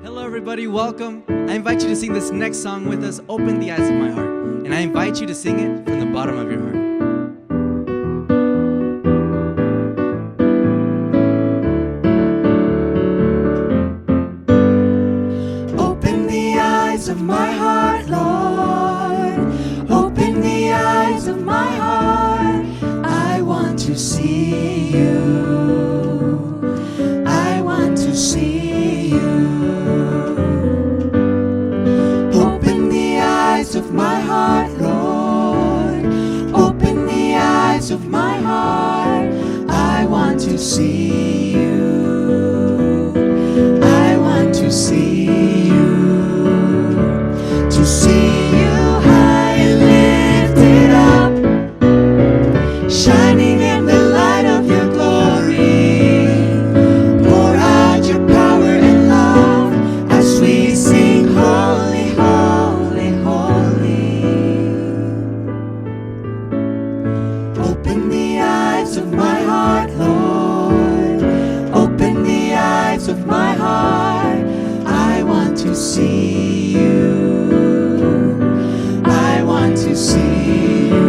Hello everybody, welcome. I invite you to sing this next song with us, Open the Eyes of My Heart. And I invite you to sing it from the bottom of your heart. Open the eyes of my heart, Lord. Open the eyes of my heart. I want to see you. I want to see you. Open the eyes of my heart, Lord. Open the eyes of my heart. I want to see you. I want to see you. To see you high and lifted up, shining in the light of your glory. Pour out your power and love as we sing holy, holy, holy. Open the eyes of my heart, Lord. Open the eyes of my heart. I want to see you. I want to see you.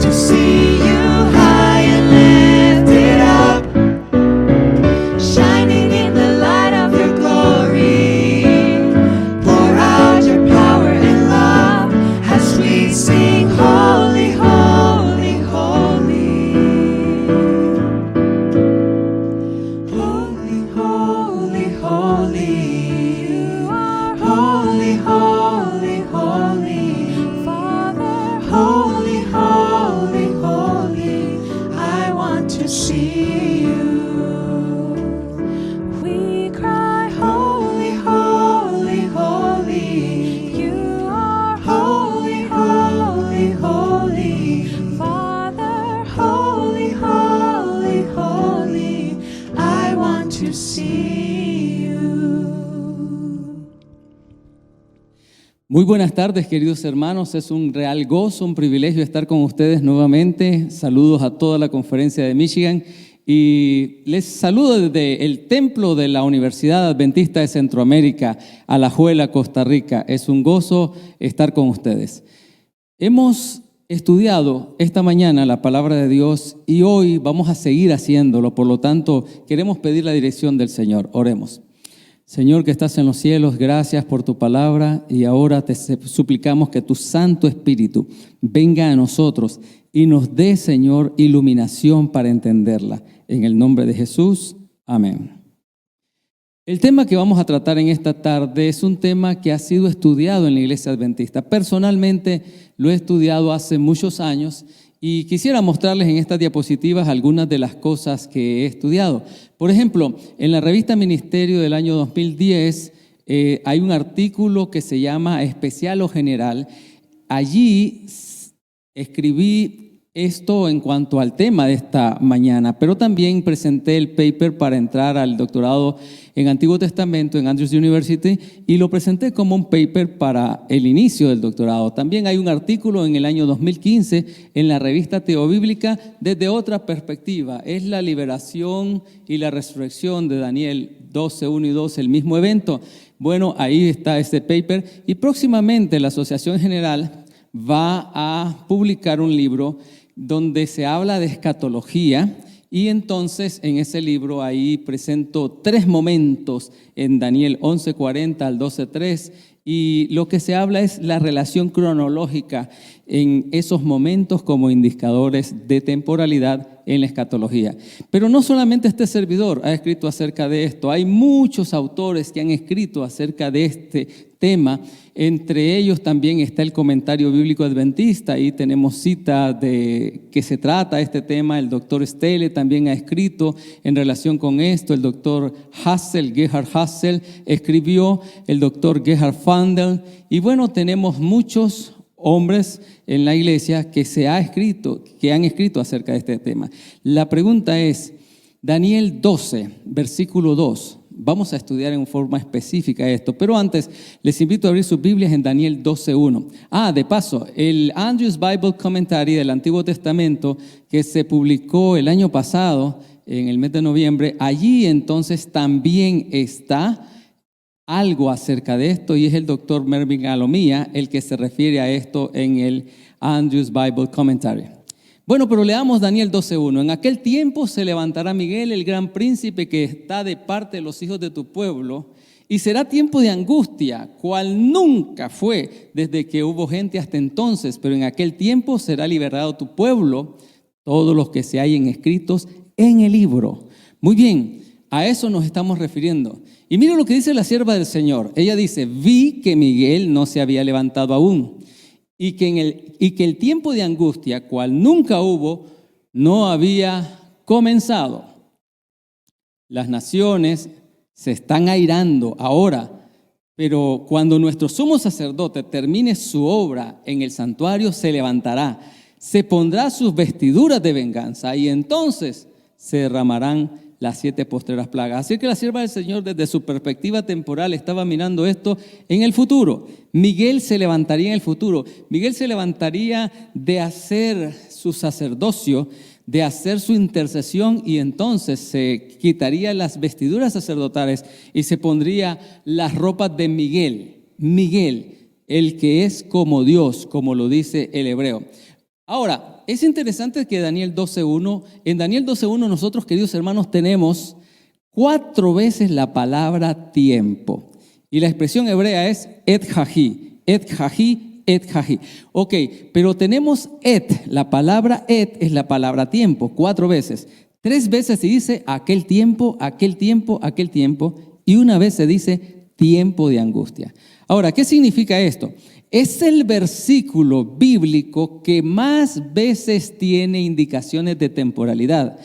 To see you high and lifted up, shining in the light of your glory. Pour out your power and love as we sing holy, holy, holy. Holy, holy, holy. Holy, holy, holy. Father, holy, holy, holy. I want to see you. We cry, holy, holy, holy. You are holy, holy, holy. Father, holy, holy, holy. I want to see you. Muy buenas tardes, queridos hermanos. Es un real gozo, un privilegio estar con ustedes nuevamente. Saludos a toda la conferencia de Michigan y les saludo desde el templo de la Universidad Adventista de Centroamérica, Alajuela, Costa Rica. Es un gozo estar con ustedes. Hemos estudiado esta mañana la palabra de Dios y hoy vamos a seguir haciéndolo. Por lo tanto, queremos pedir la dirección del Señor. Oremos. Señor que estás en los cielos, gracias por tu palabra y ahora te suplicamos que tu Santo Espíritu venga a nosotros y nos dé, Señor, iluminación para entenderla. En el nombre de Jesús, amén. El tema que vamos a tratar en esta tarde es un tema que ha sido estudiado en la Iglesia Adventista. Personalmente lo he estudiado hace muchos años y quisiera mostrarles en estas diapositivas algunas de las cosas que he estudiado. Por ejemplo, en la revista Ministerio del año 2010 hay un artículo que se llama Especial o General. Allí escribí esto en cuanto al tema de esta mañana, pero también presenté el paper para entrar al doctorado en Antiguo Testamento en Andrews University y lo presenté como un paper para el inicio del doctorado. También hay un artículo en el año 2015 en la revista Teobíblica desde otra perspectiva. Es la liberación y la resurrección de Daniel 12, 1 y 2, el mismo evento. Bueno, ahí está este paper y próximamente la Asociación General va a publicar un libro donde se habla de escatología y entonces en ese libro ahí presento 3 momentos en Daniel 11:40 al 12:3 y lo que se habla es la relación cronológica en esos momentos como indicadores de temporalidad en la escatología. Pero no solamente este servidor ha escrito acerca de esto, hay muchos autores que han escrito acerca de este tema. Entre ellos también está el Comentario Bíblico Adventista, ahí tenemos cita de que se trata este tema. El doctor Stelle también ha escrito en relación con esto, el doctor Gerhard Hassel escribió, el doctor Gerhard Fandel, y bueno, tenemos muchos hombres en la iglesia que han escrito acerca de este tema. La pregunta es, Daniel 12, versículo 2. Vamos a estudiar en forma específica esto, pero antes les invito a abrir sus Biblias en Daniel 12:1. De paso, el Andrews Bible Commentary del Antiguo Testamento que se publicó el año pasado en el mes de noviembre, allí entonces también está algo acerca de esto y es el doctor Mervyn Alomía el que se refiere a esto en el Andrews Bible Commentary. Bueno, pero leamos Daniel 12:1. En aquel tiempo se levantará Miguel, el gran príncipe que está de parte de los hijos de tu pueblo, y será tiempo de angustia, cual nunca fue desde que hubo gente hasta entonces, pero en aquel tiempo será liberado tu pueblo, todos los que se hallen escritos en el libro. Muy bien, a eso nos estamos refiriendo. Y mira lo que dice la sierva del Señor. Ella dice, vi que Miguel no se había levantado aún, y que el tiempo de angustia, cual nunca hubo, no había comenzado. Las naciones se están airando ahora, pero cuando nuestro sumo sacerdote termine su obra en el santuario, se levantará, se pondrá sus vestiduras de venganza y entonces se derramarán las 7 postreras plagas. Así que la sierva del Señor desde su perspectiva temporal estaba mirando esto en el futuro. Miguel se levantaría en el futuro. Miguel se levantaría de hacer su sacerdocio, de hacer su intercesión y entonces se quitaría las vestiduras sacerdotales y se pondría las ropas de Miguel. Miguel, el que es como Dios, como lo dice el hebreo. Ahora, es interesante que en Daniel 12:1 nosotros, queridos hermanos, tenemos 4 veces la palabra tiempo. Y la expresión hebrea es et haji, et haji, et haji. Ok, pero tenemos et, la palabra et es la palabra tiempo, 4 veces. 3 veces se dice aquel tiempo, aquel tiempo, aquel tiempo, y una vez se dice tiempo de angustia. Ahora, ¿qué significa esto? Es el versículo bíblico que más veces tiene indicaciones de temporalidad.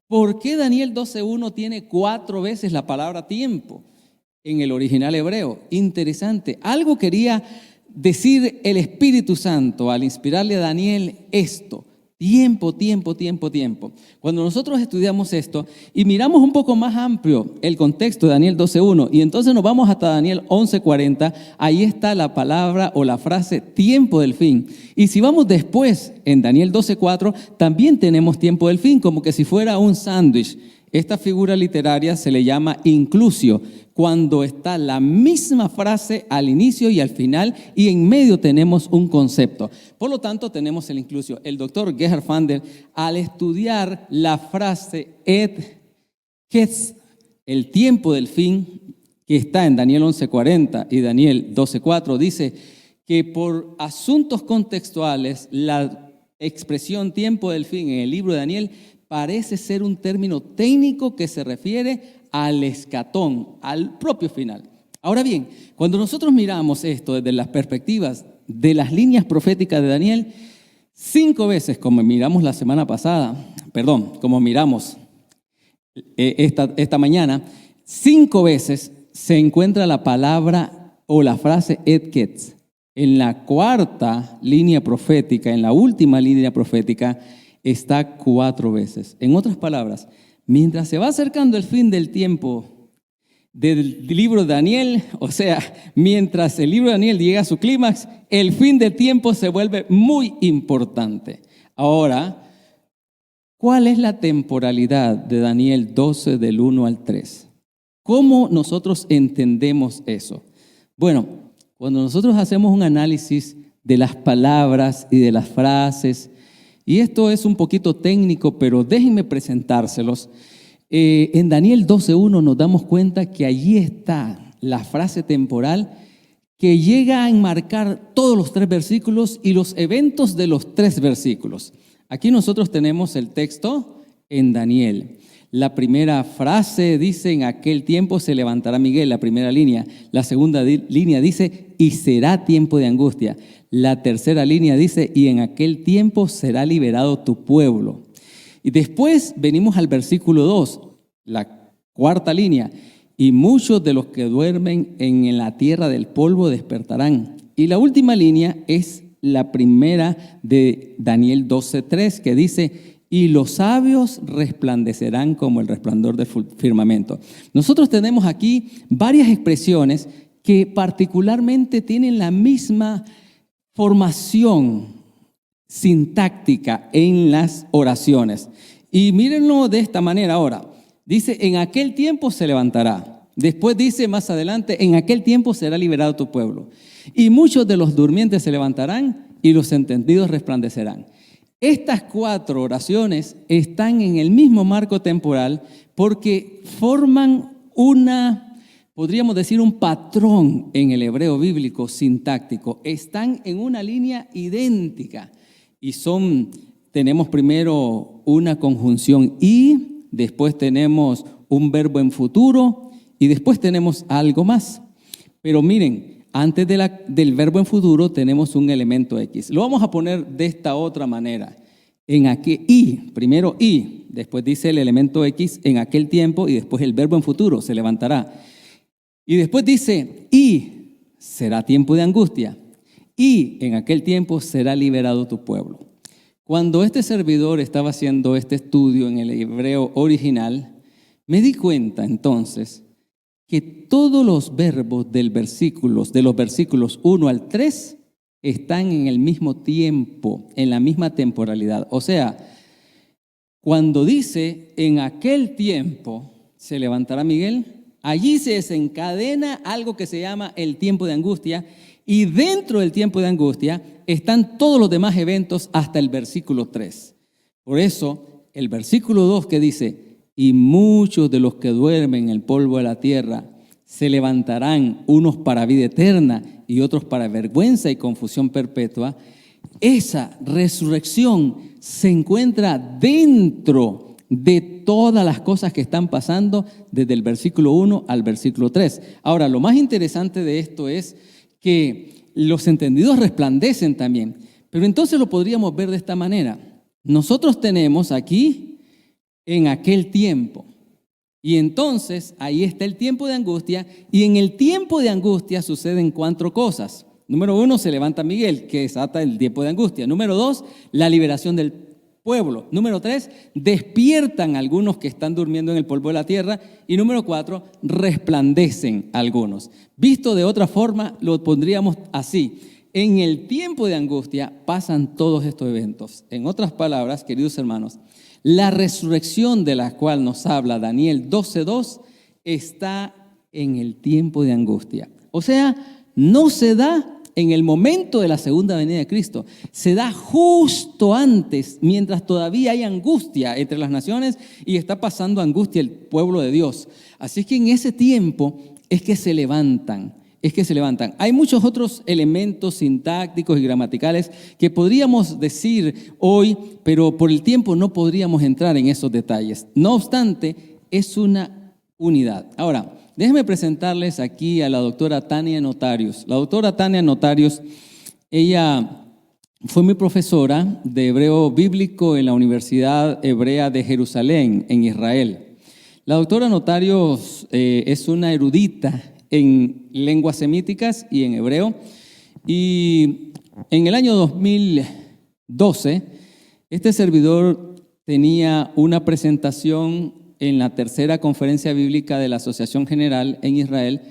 ¿Por qué Daniel 12:1 tiene 4 veces la palabra tiempo en el original hebreo? Interesante. Algo quería decir el Espíritu Santo al inspirarle a Daniel esto. Tiempo, tiempo, tiempo, tiempo. Cuando nosotros estudiamos esto y miramos un poco más amplio el contexto de Daniel 12:1 y entonces nos vamos hasta Daniel 11:40, ahí está la palabra o la frase tiempo del fin. Y si vamos después en Daniel 12:4, también tenemos tiempo del fin, como que si fuera un sándwich. Esta figura literaria se le llama inclusio, cuando está la misma frase al inicio y al final y en medio tenemos un concepto. Por lo tanto, tenemos el inclusio. El doctor Gerhard Fandel, al estudiar la frase et ketz, el tiempo del fin, que está en Daniel 11:40 y Daniel 12:4, dice que por asuntos contextuales, la expresión tiempo del fin en el libro de Daniel parece ser un término técnico que se refiere al escatón, al propio final. Ahora bien, cuando nosotros miramos esto desde las perspectivas de las líneas proféticas de Daniel, 5 veces, como miramos la semana pasada, como miramos esta mañana, 5 veces se encuentra la palabra o la frase et ketz. En la 4ª línea profética, en la última línea profética, está 4 veces. En otras palabras, mientras se va acercando el fin del tiempo del libro de Daniel, o sea, mientras el libro de Daniel llega a su clímax, el fin del tiempo se vuelve muy importante. Ahora, ¿cuál es la temporalidad de Daniel 12 del 1 al 3? ¿Cómo nosotros entendemos eso? Bueno, cuando nosotros hacemos un análisis de las palabras y de las frases, y esto es un poquito técnico, pero déjenme presentárselos. En Daniel 12:1 nos damos cuenta que allí está la frase temporal que llega a enmarcar todos los 3 versículos y los eventos de los 3 versículos. Aquí nosotros tenemos el texto en Daniel. La primera frase dice, en aquel tiempo se levantará Miguel, la primera línea. La segunda línea dice, y será tiempo de angustia. La tercera línea dice, y en aquel tiempo será liberado tu pueblo. Y después venimos al versículo 2, la 4ª línea, y muchos de los que duermen en la tierra del polvo despertarán. Y la última línea es la primera de Daniel 12:3, que dice, y los sabios resplandecerán como el resplandor del firmamento. Nosotros tenemos aquí varias expresiones que particularmente tienen la misma formación sintáctica en las oraciones. Y mírenlo de esta manera ahora. Dice, en aquel tiempo se levantará. Después dice más adelante, en aquel tiempo será liberado tu pueblo. Y muchos de los durmientes se levantarán y los entendidos resplandecerán. Estas 4 oraciones están en el mismo marco temporal porque forman podríamos decir, un patrón en el hebreo bíblico sintáctico. Están en una línea idéntica y tenemos primero una conjunción y, después tenemos un verbo en futuro y después tenemos algo más. Pero miren, antes del verbo en futuro tenemos un elemento X. Lo vamos a poner de esta otra manera. Primero y, después dice el elemento X en aquel tiempo y después el verbo en futuro, se levantará. Y después dice, y será tiempo de angustia, y en aquel tiempo será liberado tu pueblo. Cuando este servidor estaba haciendo este estudio en el hebreo original, me di cuenta entonces que todos los verbos de los versículos 1 al 3 están en el mismo tiempo, en la misma temporalidad. O sea, cuando dice, en aquel tiempo se levantará Miguel, allí se desencadena algo que se llama el tiempo de angustia, y dentro del tiempo de angustia están todos los demás eventos hasta el versículo 3. Por eso, el versículo 2 que dice, y muchos de los que duermen en el polvo de la tierra se levantarán, unos para vida eterna y otros para vergüenza y confusión perpetua. Esa resurrección se encuentra dentro de todas las cosas que están pasando desde el versículo 1 al versículo 3. Ahora, lo más interesante de esto es que los entendidos resplandecen también, pero entonces lo podríamos ver de esta manera. Nosotros tenemos aquí en aquel tiempo, y entonces ahí está el tiempo de angustia, y en el tiempo de angustia suceden 4 cosas. Número 1, se levanta Miguel, que desata el tiempo de angustia. Número 2, la liberación del pueblo. Número 3, despiertan algunos que están durmiendo en el polvo de la tierra. Y número 4, resplandecen algunos. Visto de otra forma, lo pondríamos así. En el tiempo de angustia pasan todos estos eventos. En otras palabras, queridos hermanos, la resurrección de la cual nos habla Daniel 12:2 está en el tiempo de angustia. O sea, no se da en el momento de la segunda venida de Cristo, se da justo antes, mientras todavía hay angustia entre las naciones y está pasando angustia el pueblo de Dios. Así que en ese tiempo es que se levantan. Hay muchos otros elementos sintácticos y gramaticales que podríamos decir hoy, pero por el tiempo no podríamos entrar en esos detalles. No obstante, es una unidad. Ahora, déjenme presentarles aquí a la doctora Tania Notarius. La doctora Tania Notarius, ella fue mi profesora de hebreo bíblico en la Universidad Hebrea de Jerusalén, en Israel. La doctora Notarius es una erudita en lenguas semíticas y en hebreo. Y en el año 2012, este servidor tenía una presentación en la tercera conferencia bíblica de la Asociación General en Israel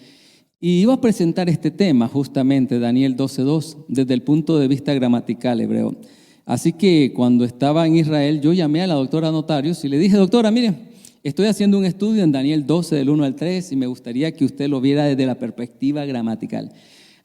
y iba a presentar este tema, justamente Daniel 12:2, desde el punto de vista gramatical hebreo. Así que cuando estaba en Israel, yo llamé a la doctora Notarius y le dije, doctora, mire, estoy haciendo un estudio en Daniel 12 del 1 al 3 y me gustaría que usted lo viera desde la perspectiva gramatical.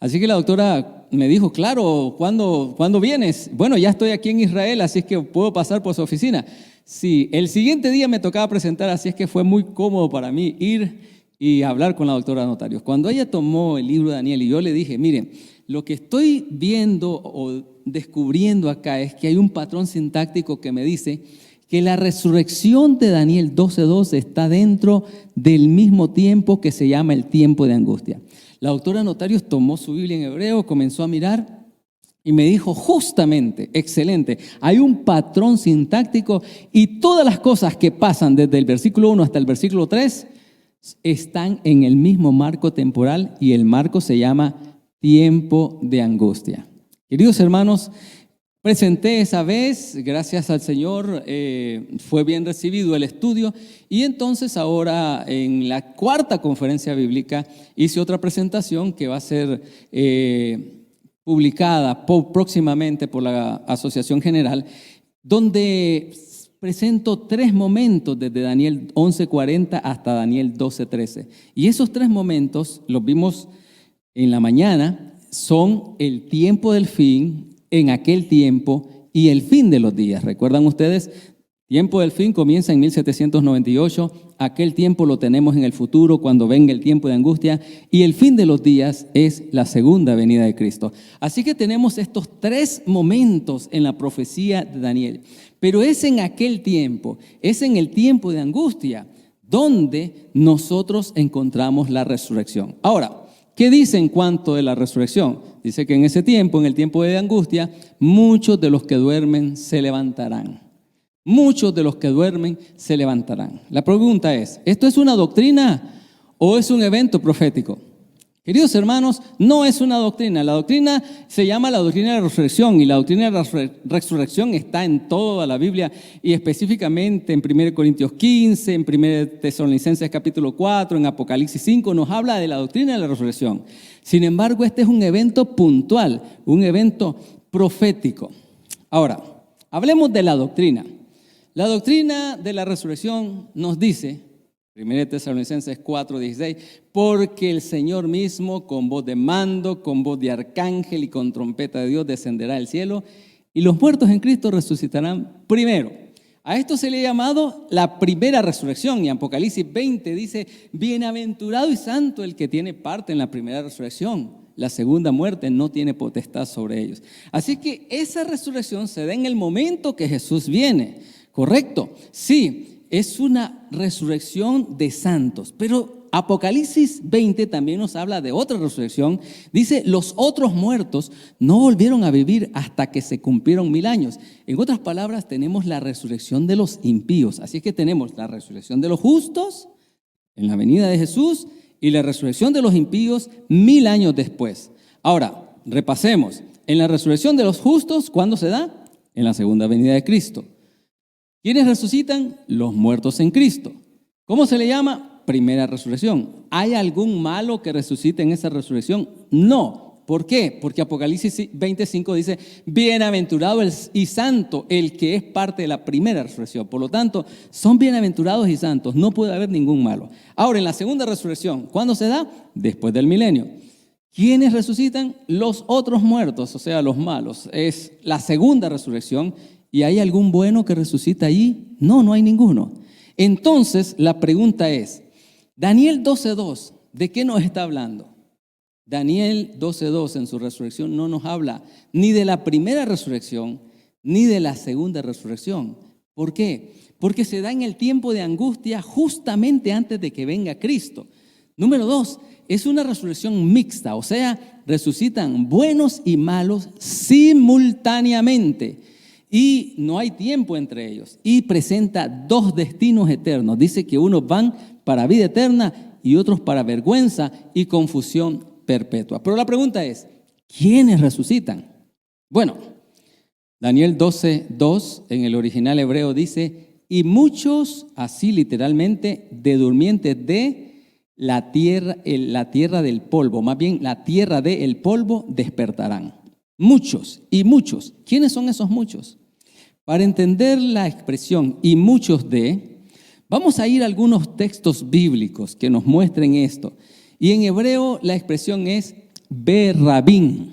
Así que la doctora me dijo, claro, ¿cuándo vienes? Bueno, ya estoy aquí en Israel, así es que puedo pasar por su oficina. Sí, el siguiente día me tocaba presentar, así es que fue muy cómodo para mí ir y hablar con la doctora Notarius. Cuando ella tomó el libro de Daniel y yo le dije, miren, lo que estoy viendo o descubriendo acá es que hay un patrón sintáctico que me dice que la resurrección de Daniel 12:2 está dentro del mismo tiempo que se llama el tiempo de angustia. La doctora Notarius tomó su Biblia en hebreo, comenzó a mirar y me dijo justamente, excelente, hay un patrón sintáctico y todas las cosas que pasan desde el versículo 1 hasta el versículo 3 están en el mismo marco temporal y el marco se llama tiempo de angustia. Queridos hermanos, presenté esa vez, gracias al Señor, fue bien recibido el estudio y entonces ahora en la cuarta conferencia bíblica hice otra presentación que va a ser publicada próximamente por la Asociación General, donde presento 3 momentos desde Daniel 11:40 hasta Daniel 12:13. Y esos 3 momentos, los vimos en la mañana, son el tiempo del fin, en aquel tiempo y el fin de los días. ¿Recuerdan ustedes? Tiempo del fin comienza en 1798, aquel tiempo lo tenemos en el futuro cuando venga el tiempo de angustia, y el fin de los días es la segunda venida de Cristo. Así que tenemos estos 3 momentos en la profecía de Daniel, pero es en aquel tiempo, es en el tiempo de angustia donde nosotros encontramos la resurrección. Ahora, ¿qué dice en cuanto de la resurrección? Dice que en ese tiempo, en el tiempo de angustia, muchos de los que duermen se levantarán. Muchos de los que duermen se levantarán. La pregunta es, ¿esto es una doctrina o es un evento profético? Queridos hermanos, no es una doctrina. La doctrina se llama la doctrina de la resurrección, y la doctrina de la resurrección está en toda la Biblia, y específicamente en 1 Corintios 15, en 1 Tesalonicenses capítulo 4, en Apocalipsis 5, nos habla de la doctrina de la resurrección. Sin embargo, este es un evento puntual, un evento profético. Ahora, hablemos de la doctrina. La doctrina de la resurrección nos dice, 1 Tesalonicenses 4:16, porque el Señor mismo con voz de mando, con voz de arcángel y con trompeta de Dios descenderá del cielo, y los muertos en Cristo resucitarán primero. A esto se le ha llamado la primera resurrección, y Apocalipsis 20 dice, bienaventurado y santo el que tiene parte en la primera resurrección. La segunda muerte no tiene potestad sobre ellos. Así que esa resurrección se da en el momento que Jesús viene. ¿Correcto? Sí, es una resurrección de santos, pero Apocalipsis 20 también nos habla de otra resurrección. Dice, los otros muertos no volvieron a vivir hasta que se cumplieron 1000 años. En otras palabras, tenemos la resurrección de los impíos. Así que tenemos la resurrección de los justos en la venida de Jesús y la resurrección de los impíos 1000 años después. Ahora, repasemos. En la resurrección de los justos, ¿cuándo se da? En la segunda venida de Cristo. ¿Quiénes resucitan? Los muertos en Cristo. ¿Cómo se le llama? Primera resurrección. ¿Hay algún malo que resucite en esa resurrección? No. ¿Por qué? Porque Apocalipsis 25 dice, bienaventurado y santo el que es parte de la primera resurrección. Por lo tanto, son bienaventurados y santos. No puede haber ningún malo. Ahora, en la segunda resurrección, ¿cuándo se da? Después del milenio. ¿Quiénes resucitan? Los otros muertos, o sea, los malos. Es la segunda resurrección. ¿Y hay algún bueno que resucita allí? No, no hay ninguno. Entonces, la pregunta es, Daniel 12:2, ¿de qué nos está hablando? Daniel 12:2 en su resurrección no nos habla ni de la primera resurrección, ni de la segunda resurrección. ¿Por qué? Porque se da en el tiempo de angustia justamente antes de que venga Cristo. Número 2, es una resurrección mixta, o sea, resucitan buenos y malos simultáneamente. Y no hay tiempo entre ellos. Y presenta 2 destinos eternos. Dice que unos van para vida eterna y otros para vergüenza y confusión perpetua. Pero la pregunta es, ¿quiénes resucitan? Bueno, Daniel 12:2 en el original hebreo dice, y muchos, así literalmente, de durmientes de la tierra del polvo, más bien la tierra del polvo despertarán. Muchos y muchos. ¿Quiénes son esos muchos? Para entender la expresión y muchos de, vamos a ir a algunos textos bíblicos que nos muestren esto. Y en hebreo la expresión es berrabín,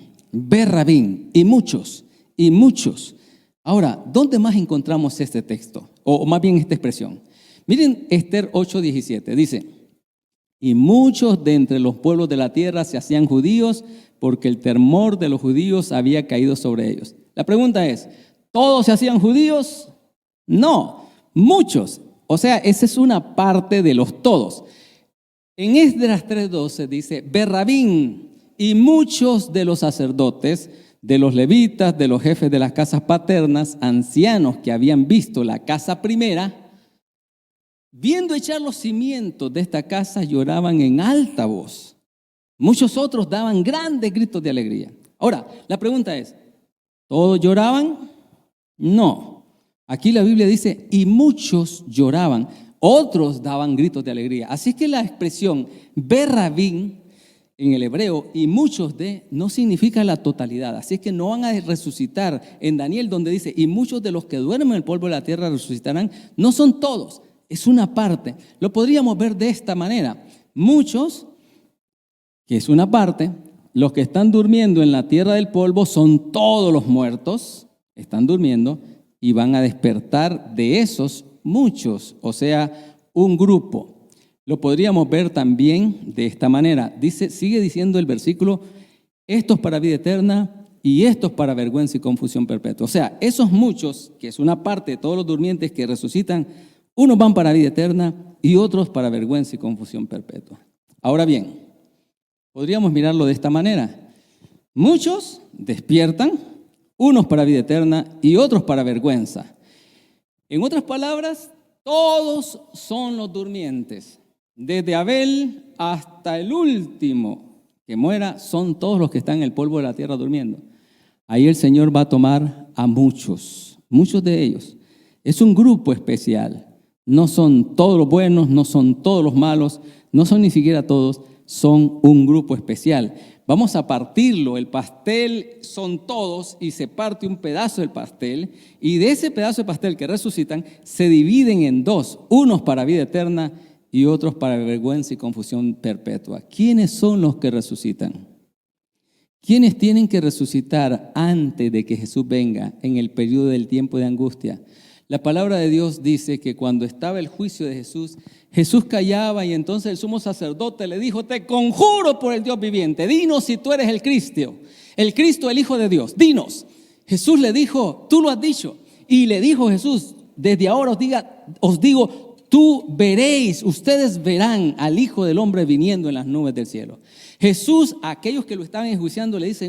y muchos, y muchos. Ahora, ¿dónde más encontramos este texto? O más bien esta expresión. Miren Esther 8:17, dice, y muchos de entre los pueblos de la tierra se hacían judíos porque el temor de los judíos había caído sobre ellos. La pregunta es, ¿todos se hacían judíos? No, muchos. O sea, esa es una parte de los todos. En Esdras 3:12 dice, berrabín, y muchos de los sacerdotes, de los levitas, de los jefes de las casas paternas, ancianos que habían visto la casa primera, viendo echar los cimientos de esta casa, lloraban en alta voz. Muchos otros daban grandes gritos de alegría. Ahora, la pregunta es, ¿todos lloraban? No. Aquí la Biblia dice, y muchos lloraban, otros daban gritos de alegría. Así que la expresión berrabín en el hebreo, y muchos de no significa la totalidad. Así es que no van a resucitar. En Daniel, donde dice, y muchos de los que duermen en el polvo de la tierra resucitarán, no son todos, es una parte. Lo podríamos ver de esta manera. Muchos, que es una parte, los que están durmiendo en la tierra del polvo son todos los muertos, están durmiendo y van a despertar de esos muchos, o sea, un grupo. Lo podríamos ver también de esta manera. Sigue diciendo el versículo, estos para vida eterna y estos para vergüenza y confusión perpetua. O sea, esos muchos, que es una parte de todos los durmientes que resucitan, unos van para vida eterna y otros para vergüenza y confusión perpetua. Ahora bien, podríamos mirarlo de esta manera. Muchos despiertan, unos para vida eterna y otros para vergüenza. En otras palabras, todos son los durmientes. Desde Abel hasta el último que muera, son todos los que están en el polvo de la tierra durmiendo. Ahí el Señor va a tomar a muchos de ellos. Es un grupo especial. No son todos los buenos, no son todos los malos, no son ni siquiera todos, son un grupo especial. Vamos a partirlo, el pastel son todos y se parte un pedazo del pastel y de ese pedazo de pastel que resucitan se dividen en dos, unos para vida eterna y otros para vergüenza y confusión perpetua. ¿Quiénes son los que resucitan? ¿Quiénes tienen que resucitar antes de que Jesús venga en el periodo del tiempo de angustia? La palabra de Dios dice que cuando estaba el juicio de Jesús, Jesús callaba y entonces el sumo sacerdote le dijo, te conjuro por el Dios viviente, dinos si tú eres el Cristo, el Hijo de Dios, dinos. Jesús le dijo, tú lo has dicho. Y le dijo Jesús, desde ahora os digo, ustedes verán al Hijo del Hombre viniendo en las nubes del cielo. Jesús, a aquellos que lo estaban enjuiciando, les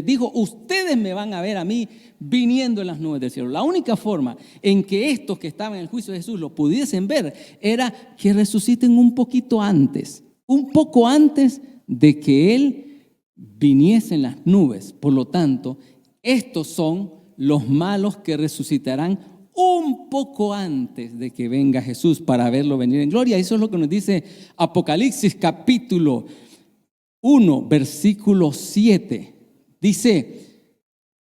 dijo, ustedes me van a ver a mí viniendo en las nubes del cielo. La única forma en que estos que estaban en el juicio de Jesús lo pudiesen ver era que resuciten un poquito antes, un poco antes de que Él viniese en las nubes. Por lo tanto, estos son los malos que resucitarán un poco antes de que venga Jesús para verlo venir en gloria. Eso es lo que nos dice Apocalipsis capítulo 1, versículo 7. Dice,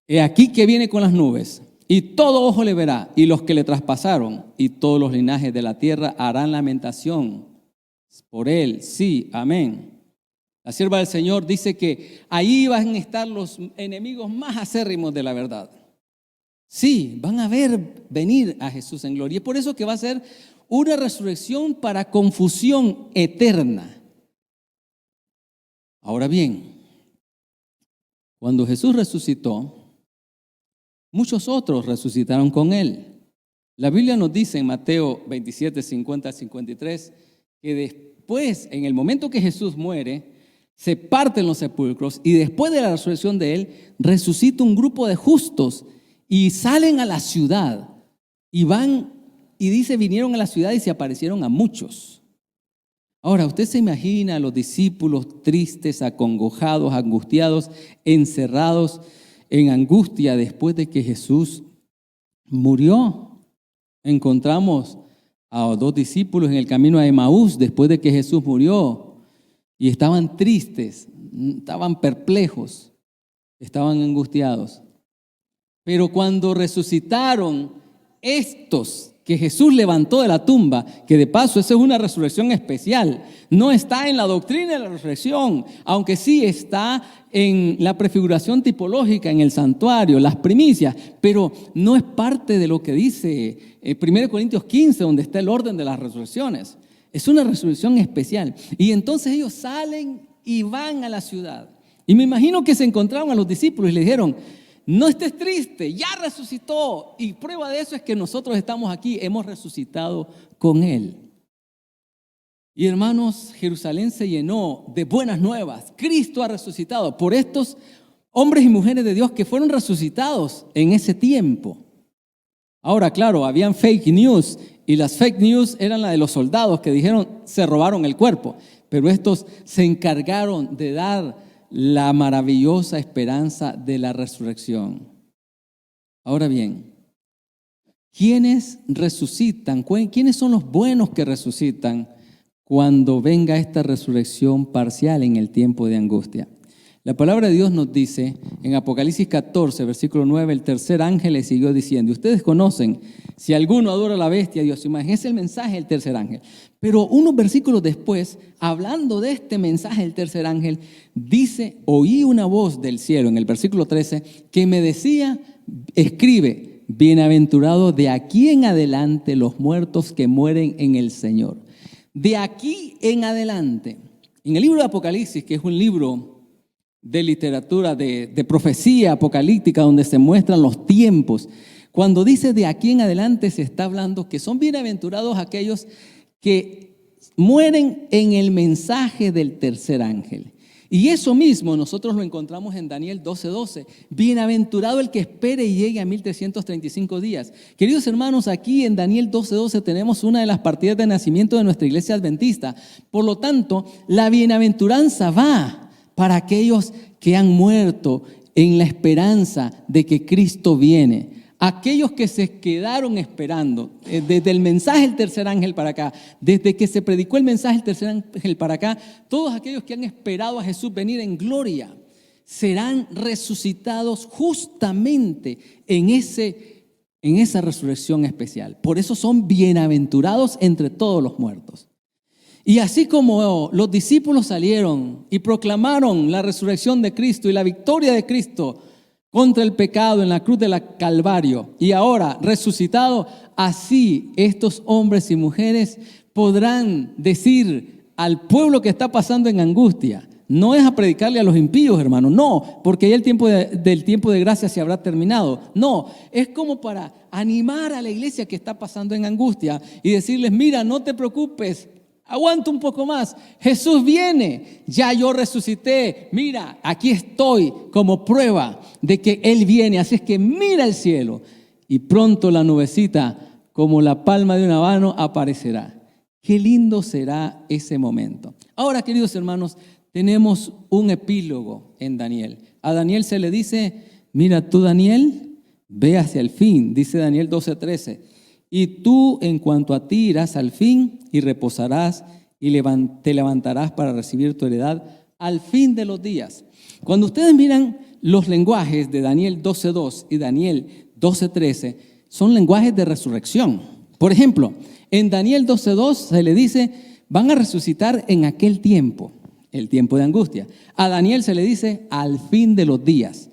he aquí que viene con las nubes, y todo ojo le verá, y los que le traspasaron, y todos los linajes de la tierra harán lamentación por él. Sí, amén. La sierva del Señor dice que ahí van a estar los enemigos más acérrimos de la verdad. Sí, van a ver venir a Jesús en gloria. Y por eso que va a ser una resurrección para confusión eterna. Ahora bien, cuando Jesús resucitó, muchos otros resucitaron con Él. La Biblia nos dice en Mateo 27, 50 al 53, que después, en el momento que Jesús muere, se parten los sepulcros y después de la resurrección de Él, resucita un grupo de justos y salen a la ciudad y dice, vinieron a la ciudad y se aparecieron a muchos. Ahora, usted se imagina a los discípulos tristes, acongojados, angustiados, encerrados en angustia después de que Jesús murió. Encontramos a dos discípulos en el camino a Emaús después de que Jesús murió y estaban tristes, estaban perplejos, estaban angustiados. Pero cuando resucitaron estos que Jesús levantó de la tumba, que de paso esa es una resurrección especial, no está en la doctrina de la resurrección, aunque sí está en la prefiguración tipológica, en el santuario, las primicias, pero no es parte de lo que dice 1 Corintios 15, donde está el orden de las resurrecciones. Es una resurrección especial. Y entonces ellos salen y van a la ciudad. Y me imagino que se encontraron a los discípulos y le dijeron, no estés triste, ya resucitó. Y prueba de eso es que nosotros estamos aquí, hemos resucitado con Él. Y hermanos, Jerusalén se llenó de buenas nuevas. Cristo ha resucitado por estos hombres y mujeres de Dios que fueron resucitados en ese tiempo. Ahora, claro, habían fake news y las fake news eran la de los soldados que dijeron se robaron el cuerpo. Pero estos se encargaron de dar la maravillosa esperanza de la resurrección. Ahora bien, ¿quiénes resucitan? ¿Quiénes son los buenos que resucitan cuando venga esta resurrección parcial en el tiempo de angustia. La palabra de Dios nos dice en Apocalipsis 14, versículo 9, el tercer ángel le siguió diciendo, ustedes conocen, si alguno adora a la bestia, Dios su imagen, es el mensaje del tercer ángel. Pero unos versículos después, hablando de este mensaje del tercer ángel, dice, oí una voz del cielo, en el versículo 13, que me decía, escribe, bienaventurado de aquí en adelante los muertos que mueren en el Señor. De aquí en adelante, en el libro de Apocalipsis, que es un libro de literatura, de profecía apocalíptica, donde se muestran los tiempos. Cuando dice de aquí en adelante, se está hablando que son bienaventurados aquellos que mueren en el mensaje del tercer ángel. Y eso mismo nosotros lo encontramos en Daniel 12:12. Bienaventurado el que espere y llegue a 1335 días. Queridos hermanos, aquí en Daniel 12:12 tenemos una de las partidas de nacimiento de nuestra iglesia adventista. Por lo tanto, la bienaventuranza va para aquellos que han muerto en la esperanza de que Cristo viene. Aquellos que se quedaron esperando, desde el mensaje del tercer ángel para acá, desde que se predicó el mensaje del tercer ángel para acá, todos aquellos que han esperado a Jesús venir en gloria, serán resucitados justamente en esa resurrección especial. Por eso son bienaventurados entre todos los muertos. Y así como los discípulos salieron y proclamaron la resurrección de Cristo y la victoria de Cristo contra el pecado en la cruz del Calvario y ahora resucitado, así estos hombres y mujeres podrán decir al pueblo que está pasando en angustia, no es a predicarle a los impíos, hermanos, no, porque ya el tiempo de gracia se habrá terminado. No, es como para animar a la iglesia que está pasando en angustia y decirles, mira, no te preocupes, aguanta un poco más, Jesús viene, ya yo resucité, mira, aquí estoy como prueba de que Él viene, así es que mira el cielo y pronto la nubecita como la palma de una mano aparecerá. Qué lindo será ese momento. Ahora, queridos hermanos, tenemos un epílogo en Daniel. A Daniel se le dice, mira tú Daniel, ve hacia el fin, dice Daniel 12:13. Y tú en cuanto a ti irás al fin y reposarás y te levantarás para recibir tu heredad al fin de los días. Cuando ustedes miran los lenguajes de Daniel 12:2 y Daniel 12:13, son lenguajes de resurrección. Por ejemplo, en Daniel 12:2 se le dice, van a resucitar en aquel tiempo, el tiempo de angustia. A Daniel se le dice, al fin de los días.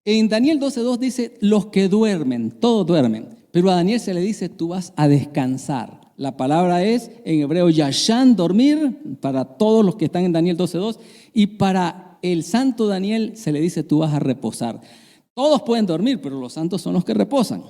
En Daniel 12:2 dice, los que duermen, todos duermen. Pero a Daniel se le dice, tú vas a descansar. La palabra es en hebreo yashan, dormir, para todos los que están en Daniel 12:2. Y para el santo Daniel se le dice, tú vas a reposar. Todos pueden dormir, pero los santos son los que reposan.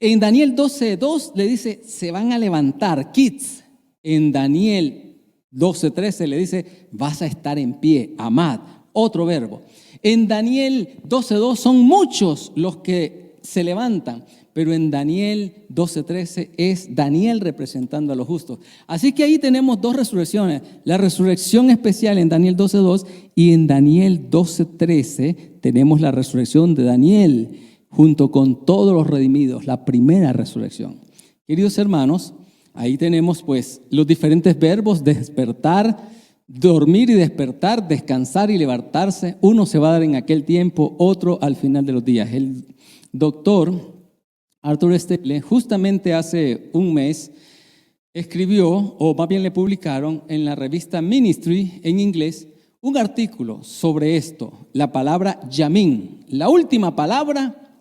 En Daniel 12:2 le dice, se van a levantar, kids. En Daniel 12:13 le dice, vas a estar en pie, amad, otro verbo. En Daniel 12:2 son muchos los que se levantan. Pero en Daniel 12:13 es Daniel representando a los justos. Así que ahí tenemos dos resurrecciones. La resurrección especial en Daniel 12:2 y en Daniel 12:13 tenemos la resurrección de Daniel junto con todos los redimidos, la primera resurrección. Queridos hermanos, ahí tenemos pues los diferentes verbos: despertar, dormir y despertar, descansar y levantarse. Uno se va a dar en aquel tiempo, otro al final de los días. El doctor Arthur Stanley justamente hace un mes escribió, o más bien le publicaron en la revista Ministry en inglés, un artículo sobre esto, la palabra Yamin, la última palabra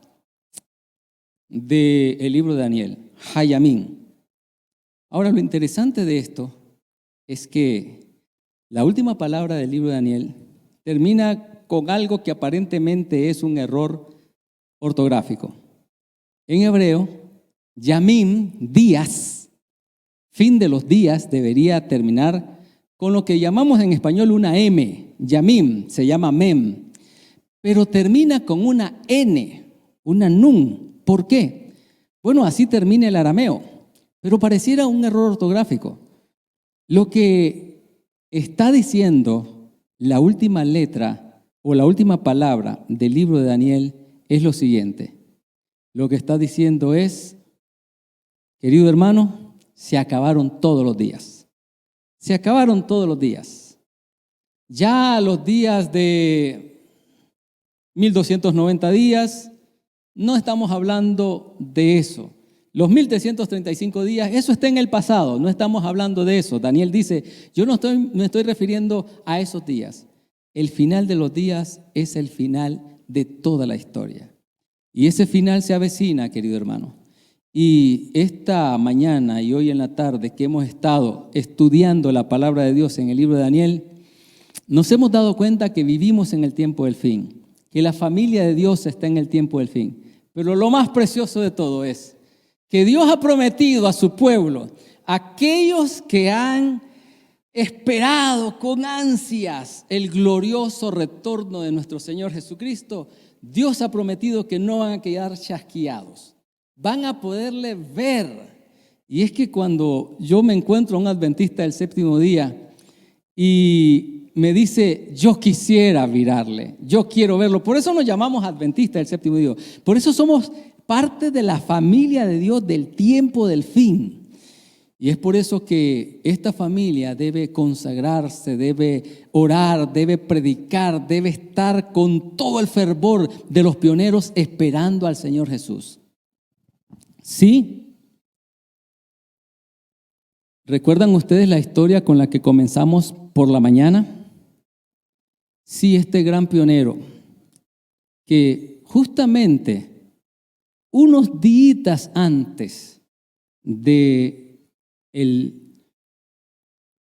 del libro de Daniel, Hayamin. Ahora, lo interesante de esto es que la última palabra del libro de Daniel termina con algo que aparentemente es un error ortográfico. En hebreo, Yamim, días, fin de los días, debería terminar con lo que llamamos en español una M. Yamim, se llama Mem, pero termina con una N, una Nun. ¿Por qué? Bueno, así termina el arameo, pero pareciera un error ortográfico. Lo que está diciendo la última letra o la última palabra del libro de Daniel es lo siguiente. Lo que está diciendo es, querido hermano, se acabaron todos los días. Se acabaron todos los días. Ya los días de 1290 días, no estamos hablando de eso. Los 1335 días, eso está en el pasado, no estamos hablando de eso. Daniel dice, yo no me estoy refiriendo a esos días. El final de los días es el final de toda la historia. Y ese final se avecina, querido hermano. Y esta mañana y hoy en la tarde que hemos estado estudiando la palabra de Dios en el libro de Daniel, nos hemos dado cuenta que vivimos en el tiempo del fin, que la familia de Dios está en el tiempo del fin. Pero lo más precioso de todo es que Dios ha prometido a su pueblo, aquellos que han esperado con ansias el glorioso retorno de nuestro Señor Jesucristo, Dios ha prometido que no van a quedar chasqueados, van a poderle ver. Y es que cuando yo me encuentro a un adventista del séptimo día y me dice, yo quisiera mirarle, yo quiero verlo, por eso nos llamamos adventistas del séptimo día, por eso somos parte de la familia de Dios del tiempo del fin. Y es por eso que esta familia debe consagrarse, debe orar, debe predicar, debe estar con todo el fervor de los pioneros esperando al Señor Jesús. ¿Sí? ¿Recuerdan ustedes la historia con la que comenzamos por la mañana? Sí, este gran pionero que justamente unos días antes de el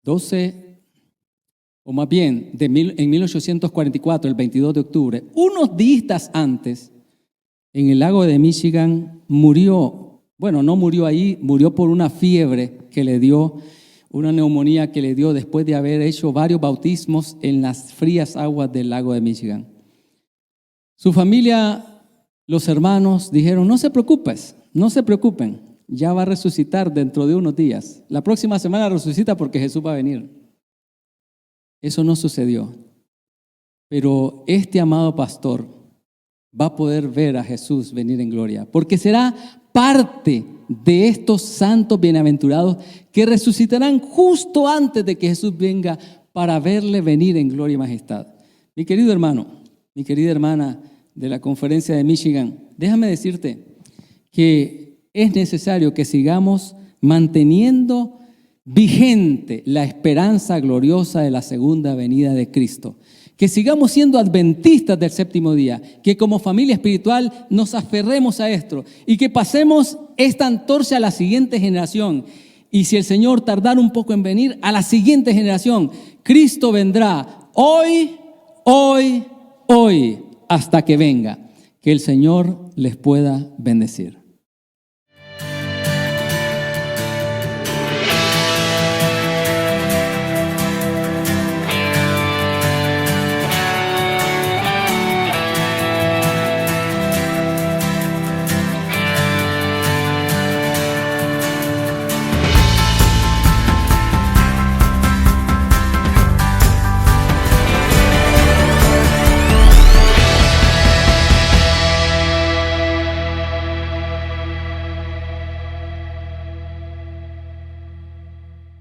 12, o más bien en 1844, el 22 de octubre, unos días antes, en el lago de Michigan murió, bueno, no murió ahí, murió por una fiebre que le dio, una neumonía que le dio después de haber hecho varios bautismos en las frías aguas del lago de Michigan. Su familia, los hermanos dijeron, no se preocupen, ya va a resucitar dentro de unos días. La próxima semana resucita porque Jesús va a venir. Eso no sucedió. Pero este amado pastor va a poder ver a Jesús venir en gloria, porque será parte de estos santos bienaventurados que resucitarán justo antes de que Jesús venga para verle venir en gloria y majestad. Mi querido hermano, mi querida hermana de la conferencia de Michigan, déjame decirte que es necesario que sigamos manteniendo vigente la esperanza gloriosa de la segunda venida de Cristo. Que sigamos siendo adventistas del séptimo día, que como familia espiritual nos aferremos a esto y que pasemos esta antorcha a la siguiente generación. Y si el Señor tardara un poco en venir, a la siguiente generación, Cristo vendrá hoy, hasta que venga. Que el Señor les pueda bendecir.